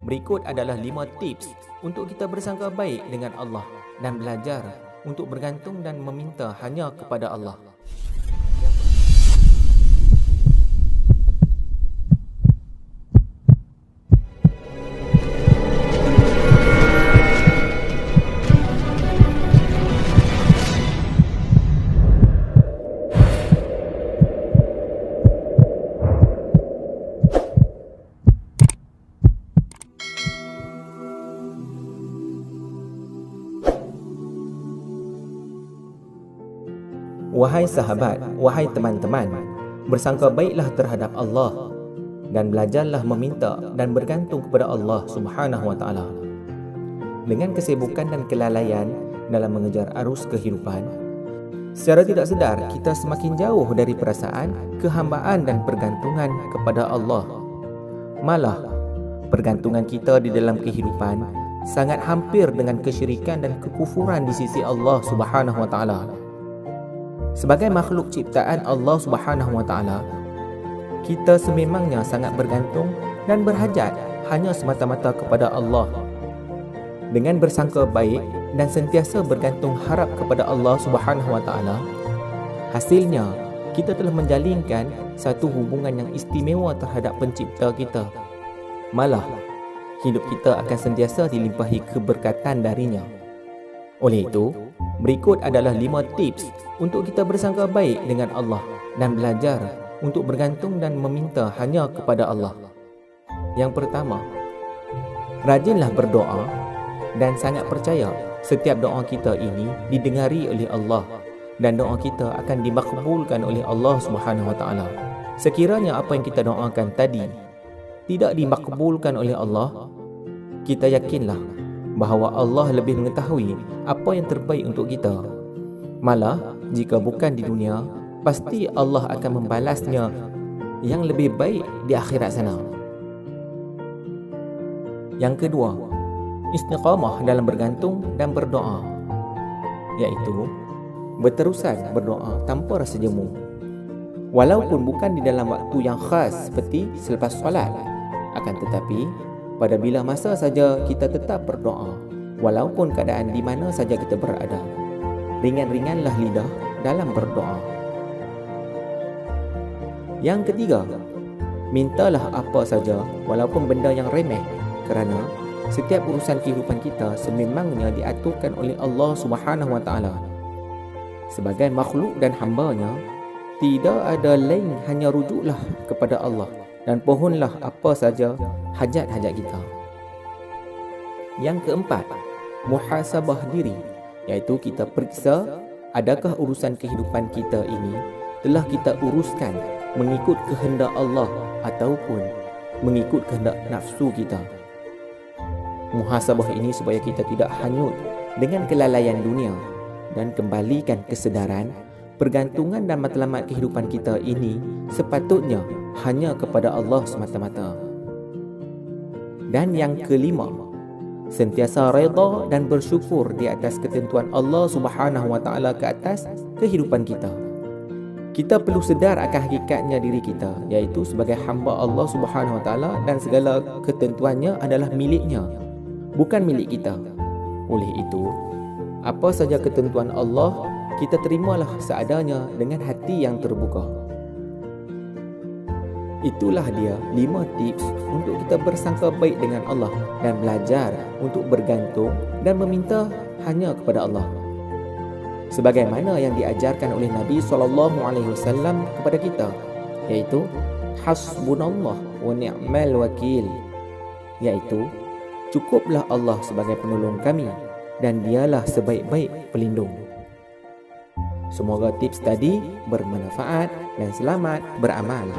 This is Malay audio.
Berikut adalah 5 tips untuk kita bersangka baik dengan Allah dan belajar untuk bergantung dan meminta hanya kepada Allah. Wahai sahabat, wahai teman-teman, bersangka baiklah terhadap Allah dan belajarlah meminta dan bergantung kepada Allah Subhanahu Wa Taala. Dengan kesibukan dan kelalaian dalam mengejar arus kehidupan, secara tidak sedar kita semakin jauh dari perasaan kehambaan dan pergantungan kepada Allah. Malah, pergantungan kita di dalam kehidupan sangat hampir dengan kesyirikan dan kekufuran di sisi Allah Subhanahu Wa Taala. Sebagai makhluk ciptaan Allah Subhanahu Wa Taala, kita sememangnya sangat bergantung dan berhajat hanya semata-mata kepada Allah. Dengan bersangka baik dan sentiasa bergantung harap kepada Allah Subhanahu Wa Taala, hasilnya kita telah menjalinkan satu hubungan yang istimewa terhadap pencipta kita. Malah, hidup kita akan sentiasa dilimpahi keberkatan darinya. Oleh itu, berikut adalah 5 tips untuk kita bersangka baik dengan Allah dan belajar untuk bergantung dan meminta hanya kepada Allah. Yang pertama, rajinlah berdoa dan sangat percaya setiap doa kita ini didengari oleh Allah dan doa kita akan dimakbulkan oleh Allah Subhanahu Wa Taala. Sekiranya apa yang kita doakan tadi tidak dimakbulkan oleh Allah, kita yakinlah bahawa Allah lebih mengetahui apa yang terbaik untuk kita. Malah, jika bukan di dunia, pasti Allah akan membalasnya yang lebih baik di akhirat sana. Yang kedua, istiqamah dalam bergantung dan berdoa, iaitu berterusan berdoa tanpa rasa jemu. Walaupun bukan di dalam waktu yang khas seperti selepas solat, akan tetapi pada bila masa saja kita tetap berdoa, walaupun keadaan di mana saja kita berada. Ringan-ringanlah lidah dalam berdoa. Yang ketiga, mintalah apa saja walaupun benda yang remeh, kerana setiap urusan kehidupan kita sememangnya diaturkan oleh Allah Subhanahu Wa Taala. Sebagai makhluk dan hamba-Nya, tidak ada lain hanya rujuklah kepada Allah dan pohonlah apa saja hajat-hajat kita. Yang keempat, muhasabah diri, iaitu kita periksa adakah urusan kehidupan kita ini telah kita uruskan mengikut kehendak Allah ataupun mengikut kehendak nafsu kita. Muhasabah ini supaya kita tidak hanyut dengan kelalaian dunia dan kembalikan kesedaran pergantungan dan matlamat kehidupan kita ini sepatutnya hanya kepada Allah semata-mata. Dan yang kelima, sentiasa redha dan bersyukur di atas ketentuan Allah Subhanahu Wa Taala ke atas kehidupan kita. Kita perlu sedar akan hakikatnya diri kita, iaitu sebagai hamba Allah Subhanahu Wa Taala dan segala ketentuannya adalah miliknya, bukan milik kita. Oleh itu, apa saja ketentuan Allah, kita terimalah seadanya dengan hati yang terbuka. Itulah dia 5 tips untuk kita bersangka baik dengan Allah dan belajar untuk bergantung dan meminta hanya kepada Allah. Sebagaimana yang diajarkan oleh Nabi SAW kepada kita, iaitu hasbunallah wa ni'mal wakil, iaitu cukuplah Allah sebagai penolong kami dan dialah sebaik-baik pelindung. Semoga tips tadi bermanfaat dan selamat beramal.